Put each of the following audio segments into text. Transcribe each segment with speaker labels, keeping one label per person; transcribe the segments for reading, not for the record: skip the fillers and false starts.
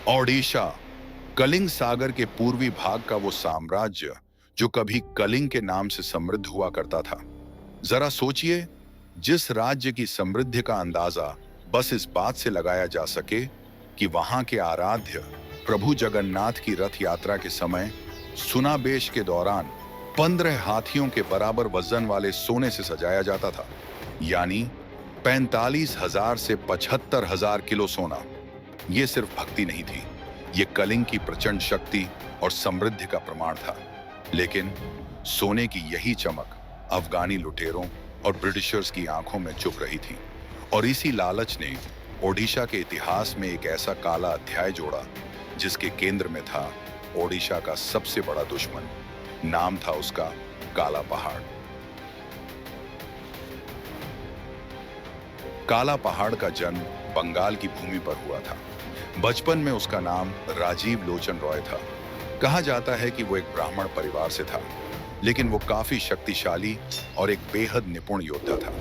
Speaker 1: ओडिशा कलिंग सागर के पूर्वी भाग का वो साम्राज्य जो कभी कलिंग के नाम से समृद्ध हुआ करता था। जरा सोचिए, जिस राज्य की समृद्धि का अंदाजा बस इस बात से लगाया जा सके कि वहां के आराध्य प्रभु जगन्नाथ की रथ यात्रा के समय सुनाबेश के दौरान 15 हाथियों के बराबर वजन वाले सोने से सजाया जाता था, यानी 45,000 से 75,000 किलो सोना। ये सिर्फ भक्ति नहीं थी, ये कलिंग की प्रचंड शक्ति और समृद्धि का प्रमाण था। लेकिन सोने की यही चमक अफगानी लुटेरों और ब्रिटिशर्स की आंखों में चुभ रही थी, और इसी लालच ने ओडिशा के इतिहास में एक ऐसा काला अध्याय जोड़ा जिसके केंद्र में था ओडिशा का सबसे बड़ा दुश्मन। नाम था उसका काला पहाड़। काला पहाड़ का जन्म बंगाल की भूमि पर हुआ था। बचपन में उसका नाम राजीव लोचन रॉय था। कहा जाता है कि वो एक ब्राह्मण परिवार से था, लेकिन वो काफी शक्तिशाली और एक बेहद निपुण योद्धा था।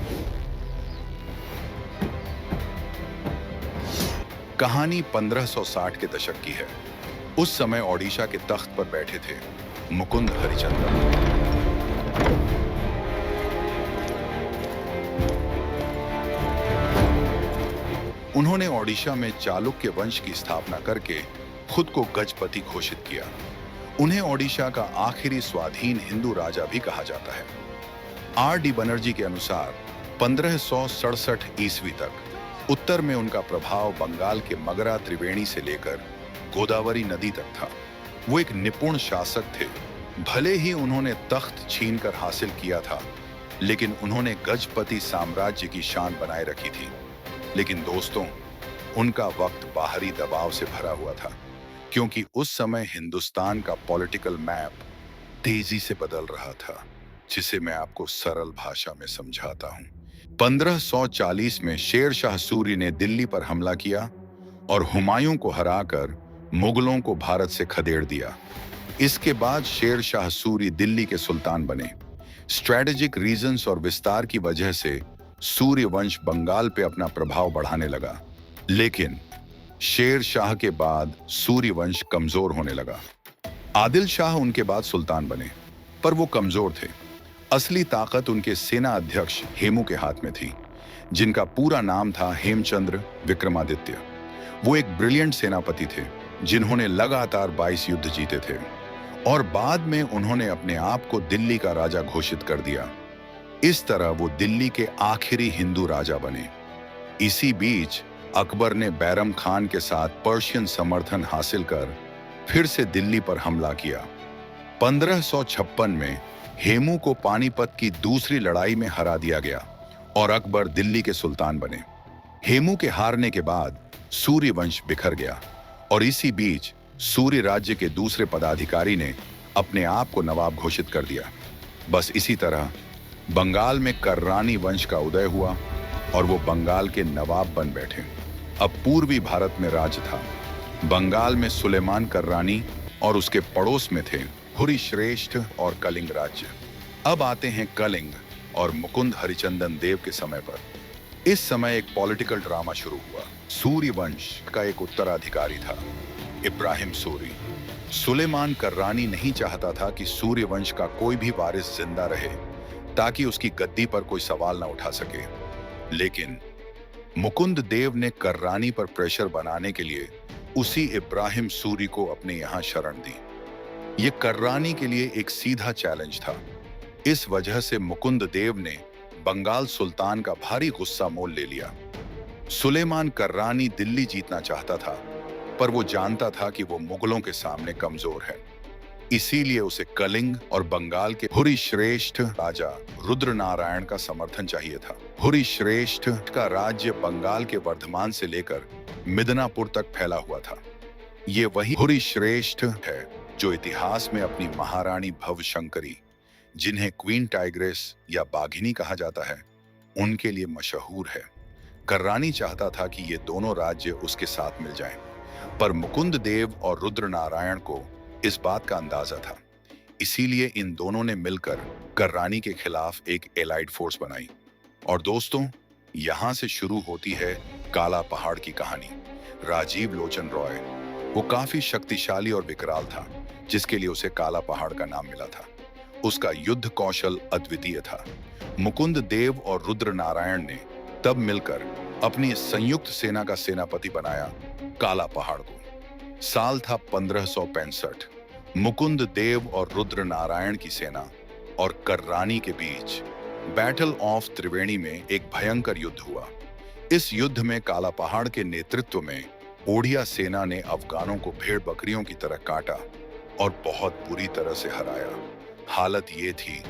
Speaker 1: कहानी 1560 के दशक की है। उस समय ओडिशा के तख्त पर बैठे थे मुकुंद हरिचंदन। उन्होंने ओडिशा में चालुक्य वंश की स्थापना करके खुद को गजपति घोषित किया। उन्हें ओडिशा का आखिरी स्वाधीन हिंदू राजा भी कहा जाता है। R.D. बनर्जी के अनुसार 1567 ईस्वी तक उत्तर में उनका प्रभाव बंगाल के मगरा त्रिवेणी से लेकर गोदावरी नदी तक था। वो एक निपुण शासक थे। भले ही उन्होंने तख्त छीनकर हासिल किया था, लेकिन उन्होंने गजपति साम्राज्य की शान बनाए रखी थी। लेकिन दोस्तों, उनका वक्त बाहरी दबाव से भरा हुआ था, क्योंकि उस समय हिंदुस्तान का पॉलिटिकल मैप तेजी से बदल रहा था, जिसे मैं आपको सरल भाषा में समझाता हूं। 1540 में शेर शाह सूरी ने दिल्ली पर हमला किया और हुमायूं को हराकर मुगलों को भारत से खदेड़ दिया। इसके बाद शेर शाह सूरी दिल्ली के सुल्तान बने। स्ट्रेटेजिक रीजंस और विस्तार की वजह से सूर्य वंश बंगाल पे अपना प्रभाव बढ़ाने लगा, लेकिन शेर शाह के बाद सूर्य वंश कमजोर होने लगा। आदिल शाह उनके बाद सुल्तान बने, पर वो कमजोर थे। असली ताकत उनके सेना अध्यक्ष हेमू के हाथ में थी, जिनका पूरा नाम था हेमचंद्र विक्रमादित्य। वो एक ब्रिलियंट सेनापति थे, जिन्होंने लगातार 22 युद्ध जीते थे, और बाद में उन्होंने अपने आप को दिल्ली का राजा घोषित कर दिया। इस तरह वो दिल्ली के आखिरी हिंदू राजा बने। इसी बीच अकबर ने बैरम खान के साथ पर्शियन समर्थन हासिल कर फिर से दिल्ली पर हमला किया। 1556 में हेमू को पानीपत की दूसरी लड़ाई में हरा दिया गया और अकबर दिल्ली के सुल्तान बने। हेमू के हारने के बाद सूर्य वंश बिखर गया, और इसी बीच सूर्य राज्य के दूसरे पदाधिकारी ने अपने आप को नवाब घोषित कर दिया। बस इसी तरह बंगाल में कर्रानी वंश का उदय हुआ और वो बंगाल के नवाब बन बैठे। अब पूर्वी भारत में राज था। बंगाल में सुलेमान कर्रानी और उसके पड़ोस में थे हुरी श्रेष्ठ और कलिंग राज्य। अब आते हैं कलिंग और मुकुंद हरिचंदन देव के समय पर। इस समय एक पॉलिटिकल ड्रामा शुरू हुआ। सूर्य वंश का एक उत्तराधिकारी था, इब्राहिम सूरी। सुलेमान कर्रानी नहीं चाहता था कि सूर्य वंश का कोई भी वारिस जिंदा रहे, ताकि उसकी गद्दी पर कोई सवाल न उठा सके। लेकिन मुकुंद देव ने कर्रानी पर प्रेशर बनाने के लिए उसी इब्राहिम सूरी को अपने यहां शरण दी। यह कर्रानी के लिए एक सीधा चैलेंज था। इस वजह से मुकुंद देव ने बंगाल सुल्तान का भारी गुस्सा मोल ले लिया। सुलेमान कर्रानी दिल्ली जीतना चाहता था, पर वो जानता था कि वो मुगलों के सामने कमजोर है। इसीलिए उसे कलिंग और बंगाल के हुरी श्रेष्ठ राजा रुद्र नारायण का समर्थन चाहिए था। हुरी श्रेष्ठ का राज्य बंगाल के वर्धमान से लेकर मिदनापुर तक फैला हुआ था। ये वही हुरी श्रेष्ठ है जो इतिहास में अपनी महारानी भवशंकरी, जिन्हें क्वीन टाइग्रेस या बाघिनी कहा जाता है, उनके लिए मशहूर है। कर्रानी चाहता था कि ये दोनों राज्य उसके साथ मिल जाएं, पर मुकुंद देव और रुद्र नारायण को इस बात का अंदाजा था। इसीलिए इन दोनों ने मिलकर कर्रानी के खिलाफ एक एलाइड फोर्स बनाई। और दोस्तों, यहां से शुरू होती है काला पहाड़ की कहानी। राजीव लोचन रॉय वो काफी शक्तिशाली और विकराल था, जिसके लिए उसे काला पहाड़ का नाम मिला था। उसका युद्ध कौशल अद्वितीय था। मुकुंद देव और रुद्र नारायण ने तब मिलकर अपनी संयुक्त सेना का सेनापति बनाया काला पहाड़ को। साल था 1565। मुकुंद देव और रुद्र नारायण की सेना और कर्रानी के बीच बैटल ऑफ त्रिवेणी में एक भयंकर युद्ध हुआ। इस युद्ध में काला पहाड़ के नेतृत्व में ओडिया सेना ने अफगानों को भेड़ बकरियों की तरह काटा और बहुत बुरी तरह से हराया। हालत ये थी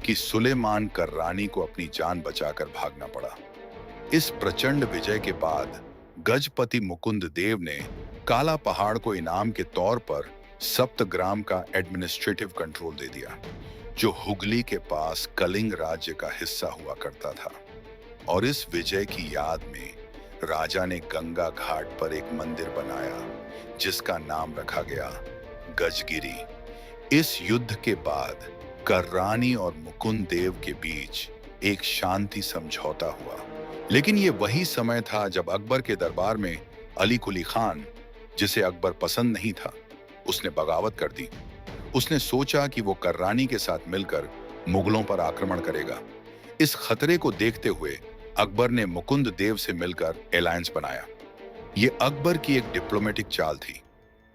Speaker 1: कि सुलेमान कर्रानी को अपनी जान बचाकर भागना पड़ा। इस प्रचंड विजय के बाद गजपति मुकुंद देव ने काला पहाड़ को इनाम के तौर पर सप्तग्राम का एडमिनिस्ट्रेटिव कंट्रोल दे दिया, जो हुगली के पास कलिंग राज्य का हिस्सा हुआ करता था। और इस विजय की याद में राजा ने गंगा घाट पर एक मंदिर बनाया, जिसका नाम रखा गया गजगिरी। इस युद्ध के बाद कर्रानी और मुकुंद देव के बीच एक शांति समझौता हुआ। लेकिन ये वही समय था जब अकबर के दरबार में अली कुली खान, जिसे अकबर पसंद नहीं था, उसने बगावत कर दी। उसने सोचा कि वो कर्रानी के साथ मिलकर मुगलों पर आक्रमण करेगा। इस खतरे को देखते हुए अकबर ने मुकुंद देव से मिलकर अलायंस बनाया। ये अकबर की एक डिप्लोमेटिक चाल थी।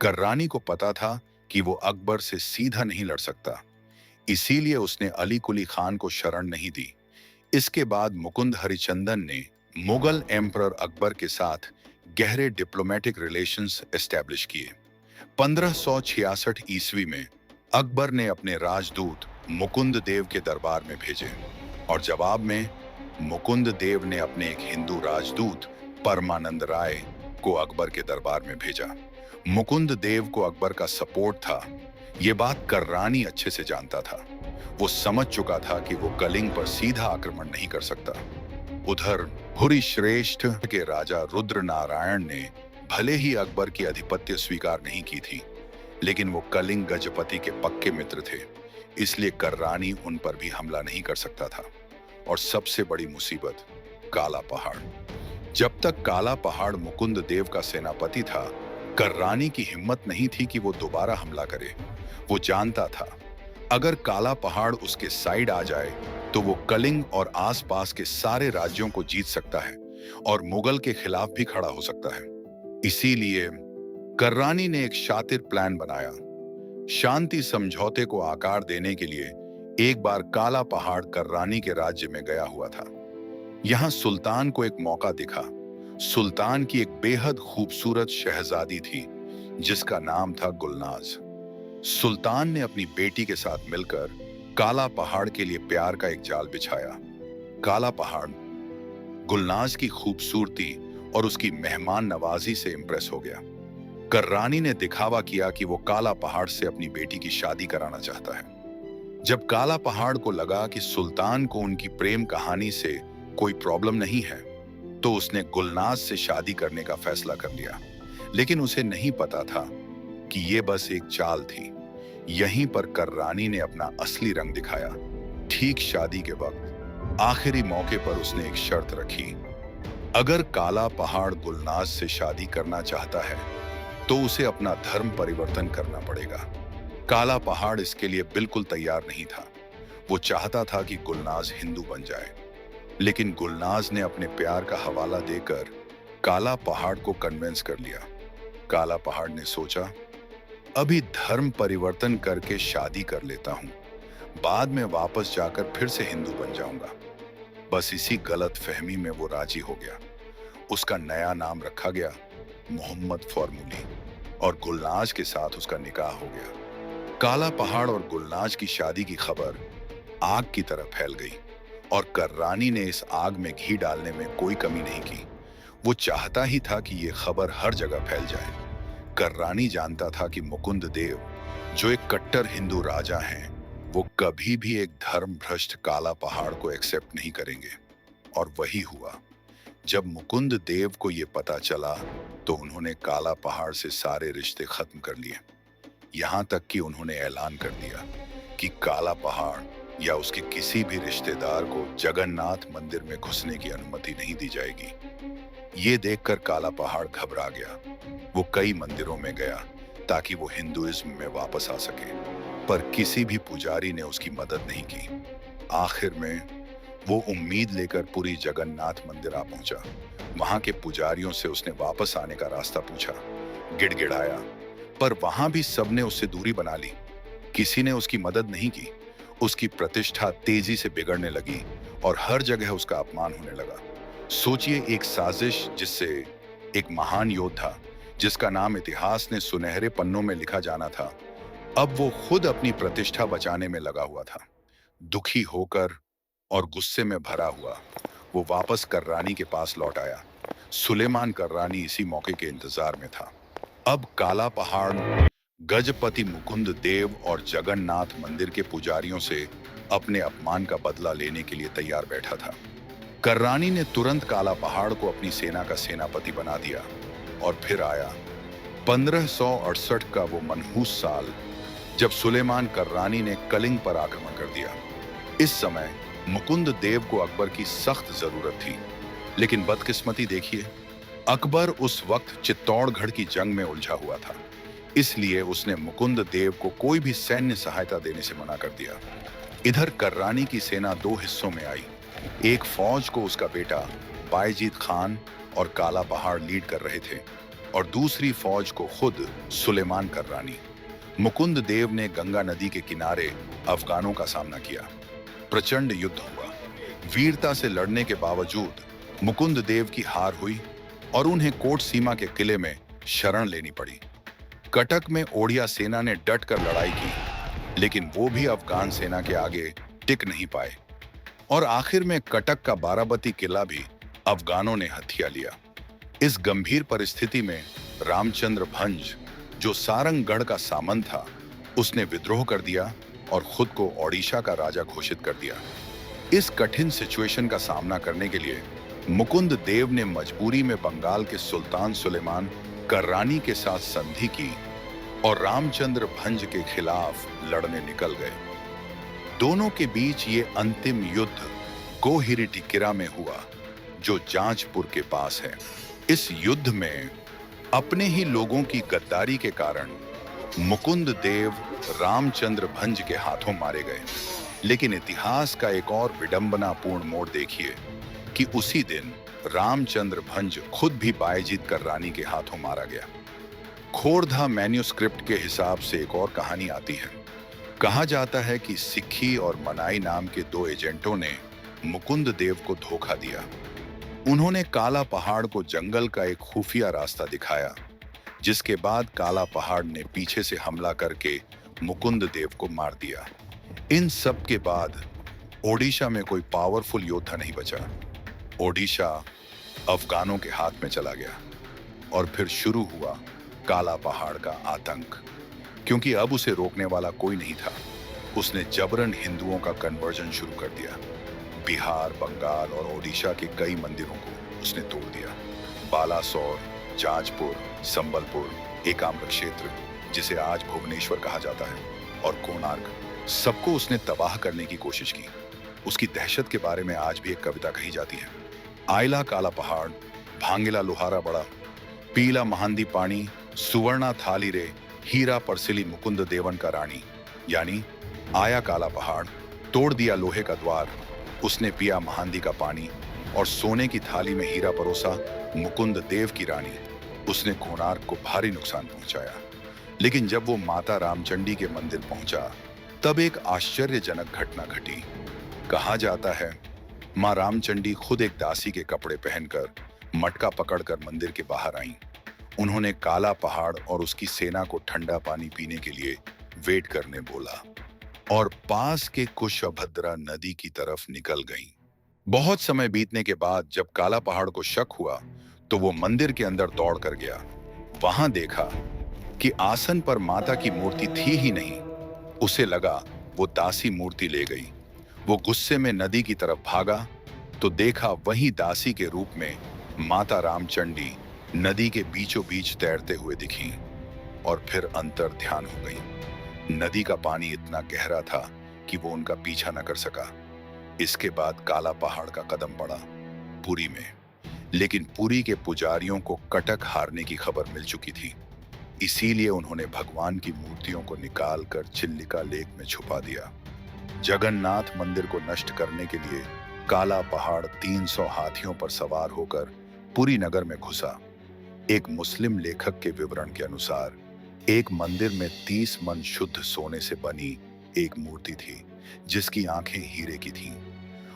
Speaker 1: कर्रानी को पता था कि वो अकबर से सीधा नहीं लड़ सकता, इसीलिए उसने अली कुली खान को शरण नहीं दी। इसके बाद मुकुंद हरिचंदन ने मुगल एम्परर अकबर के साथ गहरे डिप्लोमेटिक रिलेशंस एस्टैब्लिश किए। 1566 ईस्वी में अकबर ने अपने राजदूत मुकुंद देव के दरबार में भेजे और जवाब में मुकुंद देव ने अपने एक हिंदू राजदूत परमानंद राय को अकबर के दरबार में भेजा। मुकुंद देव को अकबर का सपोर्ट था, ये बात कर्रानी अच्छे से जानता था। वो समझ चुका था कि वो कलिंग पर सीधा आक्रमण नहीं कर सकता। उधर हुरी श्रेष्ठ के राजा रुद्र नारायण ने भले ही अकबर की आधिपत्य स्वीकार नहीं की थी, लेकिन वो कलिंग गजपति के पक्के मित्र थे, इसलिए कर्रानी उन पर भी हमला नहीं कर सकता था। और सबसे बड़ी मुसीबत, काला पहाड़। जब तक काला पहाड़ मुकुंद देव का सेनापति था, कर्रानी की हिम्मत नहीं थी कि वो दोबारा हमला करे। वो जानता था अगर काला पहाड़ उसके साइड आ जाए तो वो कलिंग और आसपास के सारे राज्यों को जीत सकता है और मुगल के खिलाफ भी खड़ा हो सकता है। इसीलिए कर्रानी ने एक शातिर प्लान बनाया। शांति समझौते को आकार देने के लिए एक बार काला पहाड़ कर्रानी के राज्य में गया हुआ था। यहां सुल्तान को एक मौका दिखा। सुल्तान की एक बेहद खूबसूरत शहजादी थी, जिसका नाम था गुलनाज। सुल्तान ने अपनी बेटी के साथ मिलकर काला पहाड़ के लिए प्यार का एक जाल बिछाया। काला पहाड़ गुलनाज की खूबसूरती और उसकी मेहमान नवाजी से इंप्रेस हो गया। कर्रानी ने दिखावा किया कि वो काला पहाड़ से अपनी बेटी की शादी कराना चाहता है। जब काला पहाड़ को लगा कि सुल्तान को उनकी प्रेम कहानी से कोई प्रॉब्लम नहीं है, तो उसने गुलनाज से शादी करने का फैसला कर लिया। लेकिन उसे नहीं पता था कि ये बस एक चाल थी। यहीं पर कर्रानी ने अपना असली रंग दिखाया। ठीक शादी के वक्त आखिरी मौके पर उसने एक शर्त रखी। अगर काला पहाड़ गुलनाज से शादी करना चाहता है तो उसे अपना धर्म परिवर्तन करना पड़ेगा। काला पहाड़ इसके लिए बिल्कुल तैयार नहीं था। वो चाहता था कि गुलनाज हिंदू बन जाए, लेकिन गुलनाज ने अपने प्यार का हवाला देकर काला पहाड़ को कन्विंस कर लिया। काला पहाड़ ने सोचा, अभी धर्म परिवर्तन करके शादी कर लेता हूं, बाद में वापस जाकर फिर से हिंदू बन जाऊंगा। बस इसी गलत फहमी में वो राजी हो गया। उसका नया नाम रखा गया मोहम्मद फॉर्मूली और गुलनाज के साथ उसका निकाह हो गया। काला पहाड़ और गुलनाज की शादी की खबर आग की तरह फैल गई और कर्रानी ने इस आग में घी डालने में कोई कमी नहीं की। वो चाहता ही था कि ये खबर हर जगह फैल जाए। कर्रानी जानता था कि मुकुंद देव, जो एक कट्टर हिंदू राजा हैं, वो कभी भी एक धर्म भ्रष्ट काला पहाड़ को एक्सेप्ट नहीं करेंगे। और वही हुआ। जब मुकुंद देव को ये पता चला तो उन्होंने काला पहाड़ से सारे रिश्ते खत्म कर लिए। यहां तक कि उन्होंने ऐलान कर दिया कि काला पहाड़ या उसके किसी भी रिश्तेदार को जगन्नाथ मंदिर में घुसने की अनुमति नहीं दी जाएगी। ये देखकर काला पहाड़ घबरा गया। वो कई मंदिरों में गया ताकि वो हिंदुइज्म में वापस आ सके, पर किसी भी पुजारी ने उसकी मदद नहीं की। आखिर में वो उम्मीद लेकर पुरी जगन्नाथ मंदिर आ पहुंचा। वहां के पुजारियों से उसने वापस आने का रास्ता पूछा, गिड़गिड़ाया, पर वहां भी सबने उससे दूरी बना ली। किसी ने उसकी मदद नहीं की। उसकी प्रतिष्ठा तेजी से बिगड़ने लगी और हर जगह उसका अपमान होने लगा। सोचिए, एक साजिश जिससे एक महान योद्धा, जिसका नाम इतिहास ने सुनहरे पन्नों में लिखा जाना था, अब वो खुद अपनी प्रतिष्ठा बचाने में लगा हुआ था। दुखी होकर और गुस्से में भरा हुआ वो वापस कर्रानी के पास लौट आया। सुलेमान कर्रानी इसी मौके के इंतजार में था। अब काला पहाड़ गजपति मुकुंद देव और जगन्नाथ मंदिर के पुजारियों से अपने अपमान का बदला लेने के लिए तैयार बैठा था। कर्रानी ने तुरंत काला पहाड़ को अपनी सेना का सेनापति बना दिया और फिर आया 1568 का वो मनहूस साल, जब सुलेमान कर्रानी ने कलिंग पर आक्रमण कर दिया। इस समय मुकुंद देव को अकबर की सख्त जरूरत थी, लेकिन बदकिस्मती देखिए, अकबर उस वक्त चित्तौड़गढ़ की जंग में उलझा हुआ था। इसलिए उसने मुकुंद देव को कोई भी सैन्य सहायता देने से मना कर दिया। इधर कर्रानी की सेना दो हिस्सों में आई। एक फौज को उसका बेटा बायजीत खान और काला पहाड़ लीड कर रहे थे और दूसरी फौज को खुद सुलेमान कर्रानी। मुकुंद देव ने गंगा नदी के किनारे अफगानों का सामना किया। प्रचंड युद्ध हुआ। वीरता से लड़ने के बावजूद मुकुंद देव की हार हुई और उन्हें कोट सीमा के किले में शरण लेनी पड़ी। कटक में ओडिया सेना ने डट कर लड़ाई की, लेकिन वो भी अफगान सेना के आगे टिक नहीं पाए और आखिर में कटक का बाराबती किला भी अफगानों ने हथिया लिया। इस गंभीर परिस्थिति में रामचंद्र भंज, जो सारंगगढ़ का सामंत था, उसने विद्रोह कर दिया और खुद को ओडिशा का राजा घोषित कर दिया। इस कठिन सिचुएशन का सामना करने के लिए मुकुंद देव ने मजबूरी में बंगाल के सुल्तान सुलेमान कर्रानी के साथ संधि की और रामचंद्र भंज के खिलाफ लड़ने निकल गए। दोनों के बीच ये अंतिम युद्ध गोहिरिटिकिरा में हुआ, जो जाजपुर के पास है। इस युद्ध में अपने ही लोगों की गद्दारी के कारण मुकुंद देव रामचंद्र भंज के हाथों मारे गए। लेकिन इतिहास का एक और विडंबनापूर्ण मोड़ देखिए कि उसी दिन रामचंद्र भंज खुद भी बायजीत कर्रानी के हाथों मारा गया। खोरधा मैन्युस्क्रिप्ट के हिसाब से एक और कहानी आती है। कहा जाता है कि सिक्खी और मनाई नाम के दो एजेंटों ने मुकुंद देव को धोखा दिया। उन्होंने काला पहाड़ को जंगल का एक खुफिया रास्ता दिखाया, जिसके बाद काला पहाड़ ने पीछे से हमला करके मुकुंद देव को मार दिया। इन सब के बाद ओडिशा में कोई पावरफुल योद्धा नहीं बचा। ओडिशा अफगानों के हाथ में चला गया और फिर शुरू हुआ काला पहाड़ का आतंक। क्योंकि अब उसे रोकने वाला कोई नहीं था, उसने जबरन हिंदुओं का कन्वर्जन शुरू कर दिया। बिहार, बंगाल और ओडिशा के कई मंदिरों को उसने तोड़ दिया। बालासोर, जाजपुर, संबलपुर, एकाम्र क्षेत्र, जिसे आज भुवनेश्वर कहा जाता है, और कोणार्क, सबको उसने तबाह करने की कोशिश की। उसकी दहशत के बारे में आज भी एक कविता कही जाती है। आयला काला पहाड़, भांगिला लोहारा बड़ा, पीला महांदी पानी, सुवर्णा थाली रे, हीरा परसिली मुकुंद देवन का रानी। यानी आया काला पहाड़, तोड़ दिया लोहे का द्वार, उसने पिया महांदी का पानी और सोने की थाली में हीरा परोसा मुकुंद देव की रानी। उसने कोणार्क को भारी नुकसान पहुंचाया। लेकिन जब वो माता रामचंडी के मंदिर पहुंचा, तब एक आश्चर्यजनक घटना घटी। कहा जाता है मां रामचंडी खुद एक दासी के कपड़े पहनकर मटका पकड़कर मंदिर के बाहर आईं। उन्होंने काला पहाड़ और उसकी सेना को ठंडा पानी पीने के लिए वेट करने बोला और पास के कुशभद्रा नदी की तरफ निकल गईं। बहुत समय बीतने के बाद जब काला पहाड़ को शक हुआ, तो वो मंदिर के अंदर दौड़ कर गया। वहां देखा कि आसन पर माता की मूर्ति थी ही नहीं। उसे लगा वो दासी मूर्ति ले गई। वो गुस्से में नदी की तरफ भागा तो देखा वही दासी के रूप में माता रामचंडी नदी के बीचों बीच तैरते हुए दिखी और फिर अंतर ध्यान हो गई। नदी का पानी इतना गहरा था कि वो उनका पीछा न कर सका। इसके बाद काला पहाड़ का कदम पड़ा पुरी में। लेकिन पुरी के पुजारियों को कटक हारने की खबर मिल चुकी थी। इसीलिए उन्होंने भगवान की मूर्तियों को निकालकर चिल्लिका लेक में छुपा दिया। जगन्नाथ मंदिर को नष्ट करने के लिए काला पहाड़ 300 हाथियों पर सवार होकर पुरी नगर में घुसा। एक मुस्लिम लेखक के विवरण के अनुसार एक मंदिर में 30 मन शुद्ध सोने से बनी एक मूर्ति थी, जिसकी आंखें हीरे की थीं।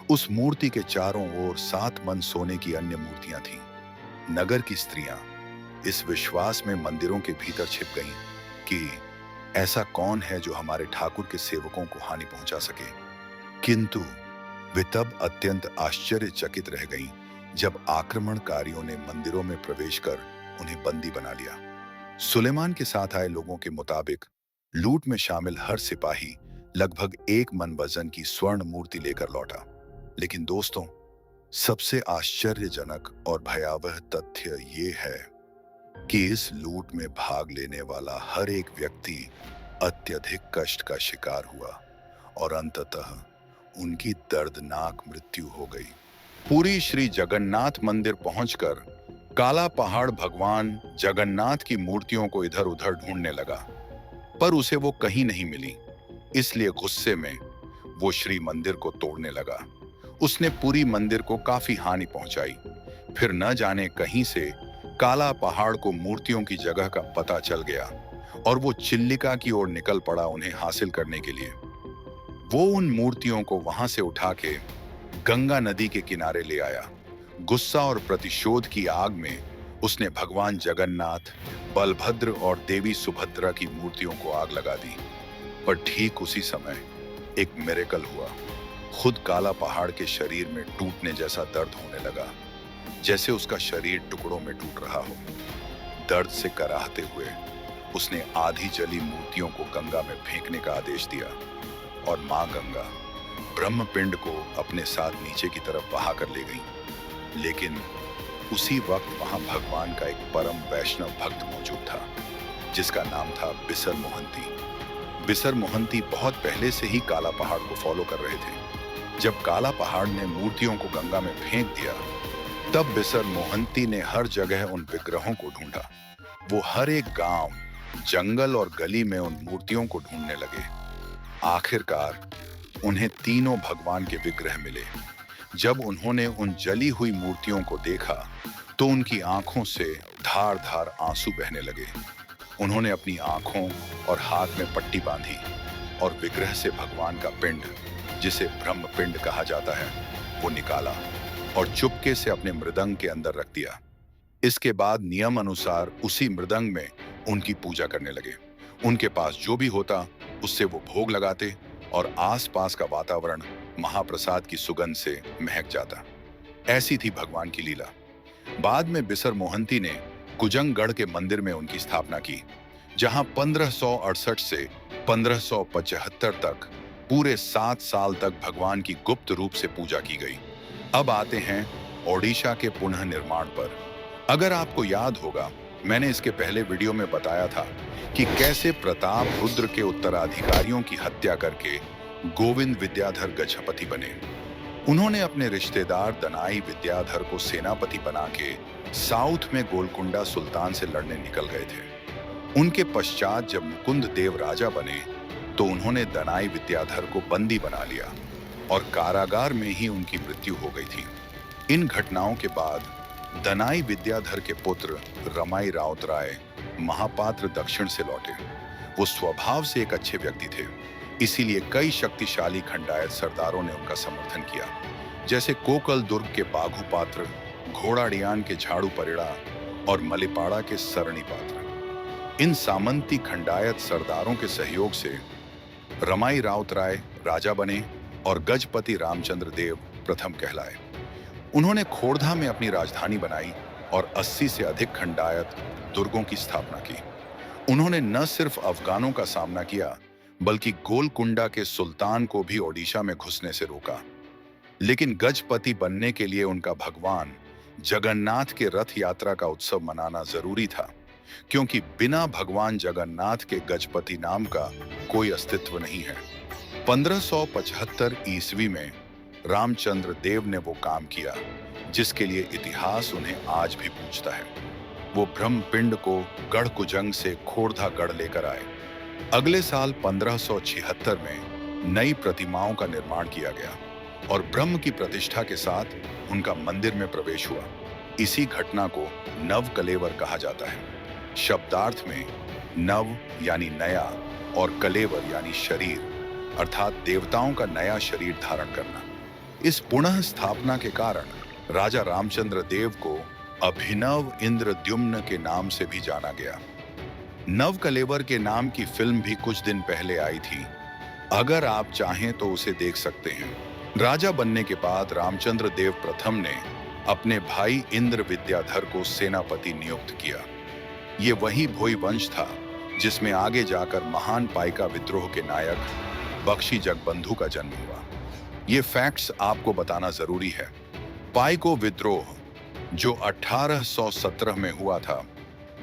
Speaker 1: उस मूर्ति के चारों ओर 7 मन सोने की अन्य मूर्तियां थीं। नगर की स्त्रियां इस विश्वास में मंदिरों के भीतर छिप गईं कि ऐसा कौन है जो हमारे ठाकुर के सेवकों को हानि पहुंचा सके। किंतु वे तब अत्यंत आश्चर्यचकित रह गईं जब आक्रमणकारियों ने मंदिरों में प्रवेश कर उन्हें बंदी बना लिया। सुलेमान के साथ आए लोगों के मुताबिक लूट में शामिल हर सिपाही लगभग 1 मन वजन की स्वर्ण मूर्ति लेकर लौटा। लेकिन दोस्तों, सबसे आश्चर्यजनक और भयावह तथ्य ये है कि इस लूट में भाग लेने वाला हर एक व्यक्ति अत्यधिक कष्ट का शिकार हुआ और अंततः उनकी दर्दनाक मृत्यु हो गई। पुरी श्री जगन्नाथ मंदिर पहुंचकर काला पहाड़ भगवान जगन्नाथ की मूर्तियों को इधर उधर ढूंढने लगा, पर उसे वो कहीं नहीं मिली। इसलिए गुस्से में वो श्री मंदिर को तोड़ने लगा। उसने पूरी मंदिर को काफी हानि पहुंचाई। फिर न जाने कहीं से काला पहाड़ को मूर्तियों की जगह का पता चल गया और वो चिल्लिका की ओर निकल पड़ा उन्हें हासिल करने के लिए। वो उन मूर्तियों को वहां से उठा के गंगा नदी के किनारे ले आया। गुस्सा और प्रतिशोध की आग में उसने भगवान जगन्नाथ, बलभद्र और देवी सुभद्रा की मूर्तियों को आग लगा दी। पर ठीक उसी समय एक मिरेकल हुआ। खुद काला पहाड़ के शरीर में टूटने जैसा दर्द होने लगा, जैसे उसका शरीर टुकड़ों में टूट रहा हो। दर्द से कराहते हुए उसने आधी जली मूर्तियों को गंगा में फेंकने का आदेश दिया और मां गंगा ब्रह्मपिंड को अपने साथ नीचे की तरफ बहा कर ले गई। लेकिन उसी वक्त वहां भगवान का एक परम वैष्णव भक्त मौजूद था, जिसका नाम था बिसर मोहंती। बिसर मोहंती बहुत पहले से ही काला पहाड़ को फॉलो कर रहे थे। जब काला पहाड़ ने मूर्तियों को गंगा में फेंक दिया, तब बिसर मोहंती ने हर जगह उन विग्रहों को ढूंढा। वो हर एक गांव, जंगल और गली में उन मूर्तियों को ढूंढने लगे। आखिरकार उन्हें तीनों भगवान के विग्रह मिले। जब उन्होंने उन जली हुई मूर्तियों को देखा तो उनकी आंखों से धार धार आंसू बहने लगे। उन्होंने अपनी आंखों और हाथ में पट्टी बांधी और विग्रह से भगवान का पिंड, जिसे ब्रह्म पिंड कहा जाता है, वो निकाला और चुपके से अपने मृदंग के अंदर रख दिया। इसके बाद नियम अनुसार उसी मृदंग में उनकी पूजा करने लगे। उनके पास जो भी होता उससे वो भोग लगाते और आसपास का वातावरण महाप्रसाद की सुगंध से महक जाता। ऐसी थी भगवान की लीला। बाद में बिसर मोहंती ने कुजंगगढ़ के मंदिर में उनकी स्थापना की, जहां 1568 से 1575 तक पूरे 7 साल तक भगवान की गुप्त रूप से पूजा की गई। अब आते हैं ओडिशा के पुनः निर्माण पर। अगर आपको याद होगा, मैंने इसके पहले वीडियो में बताया था कि कैसे प्रताप रुद्र के उत्तराधिकारियों की हत्या करके गोविंद विद्याधर गजपति बने। उन्होंने अपने रिश्तेदार दनाई विद्याधर को सेनापति बना के साउथ में गोलकुंडा सुल्तान से लड़ने निकल गए थे। उनके पश्चात जब मुकुंद देव राजा बने तो उन्होंने दनाई विद्याधर को बंदी बना लिया और कारागार में ही उनकी मृत्यु हो गई थी। इन घटनाओं के बाद दनाई विद्याधर के पुत्र रमाई राउतराय महापात्र दक्षिण से लौटे। वो स्वभाव से एक अच्छे व्यक्ति थे, इसीलिए कई शक्तिशाली खंडायत सरदारों ने उनका समर्थन किया, जैसे कोकल दुर्ग के बाघुपात्र, घोड़ाडियान के झाड़ू परिड़ा और मलिपाड़ा के सरणी पात्र। इन सामंती खंडायत सरदारों के सहयोग से रमाई राउतराय राजा बने और गजपति रामचंद्र देव प्रथम कहलाए। उन्होंने खोड़धा में अपनी राजधानी बनाई और 80 से अधिक खंडायत दुर्गों की स्थापना की। उन्होंने न सिर्फ अफगानों का सामना किया, बल्कि गोलकुंडा के सुल्तान को भी ओडिशा में घुसने से रोका। लेकिन गजपति बनने के लिए उनका भगवान जगन्नाथ के रथ यात्रा का उत्सव मनाना जरूरी था, क्योंकि बिना भगवान जगन्नाथ के गजपति नाम का कोई अस्तित्व नहीं है। 1575 ईस्वी में रामचंद्र देव ने वो काम किया जिसके लिए इतिहास उन्हें आज भी पूछता है। वो ब्रह्मपिंड को गढ़कुजंग से खोड़धागढ़ लेकर आए। अगले साल 1576 में नई प्रतिमाओं का निर्माण किया गया और ब्रह्म की प्रतिष्ठा के साथ उनका मंदिर में प्रवेश हुआ। इसी घटना को नव कलेवर कहा जाता है। शब्दार्थ में नव यानी नया और कलेवर यानी शरीर, अर्थात देवताओं का नया शरीर धारण करना। इस पुनः स्थापना के कारण राजा रामचंद्र देव को अभिनव इंद्रद्युम्न के नाम से भी जाना गया। नव कलेवर के नाम की फिल्म भी कुछ दिन पहले आई थी। अगर आप चाहें तो उसे देख सकते हैं। राजा बनने के बाद रामचंद्र देव प्रथम ने अपने भाई इंद्र विद्याधर को सेनापति नियुक्त किया। ये वही भोई वंश था जिसमें आगे जाकर महान पाइका विद्रोह के नायक बख्शी जगबंधु का जन्म हुआ। ये फैक्ट्स आपको बताना जरूरी है। पाइको विद्रोह जो 1817 में हुआ था,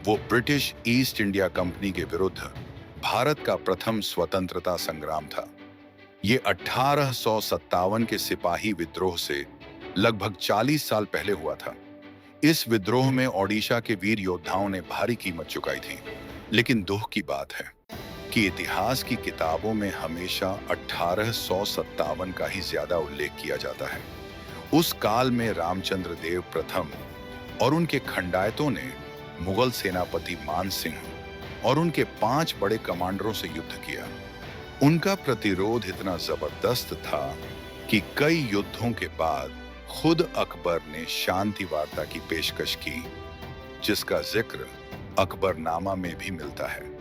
Speaker 1: वो ब्रिटिश ईस्ट इंडिया कंपनी के विरुद्ध भारत का प्रथम स्वतंत्रता संग्राम था। ये 1857 के सिपाही विद्रोह से लगभग 40 साल पहले हुआ था। इस विद्रोह में ओडिशा के वीर योद्धाओं ने भारी कीमत चुकाई थी। लेकिन दुख की बात है कि इतिहास की किताबों में हमेशा 1857 का ही ज्यादा उल्लेख किया जाता है। उस काल में रामचंद्र देव प्रथम और उनके खंडायतों ने मुगल सेनापति मान सिंह और उनके 5 बड़े कमांडरों से युद्ध किया। उनका प्रतिरोध इतना जबरदस्त था कि कई युद्धों के बाद खुद अकबर ने शांति वार्ता की पेशकश की, जिसका जिक्र अकबरनामा में भी मिलता है।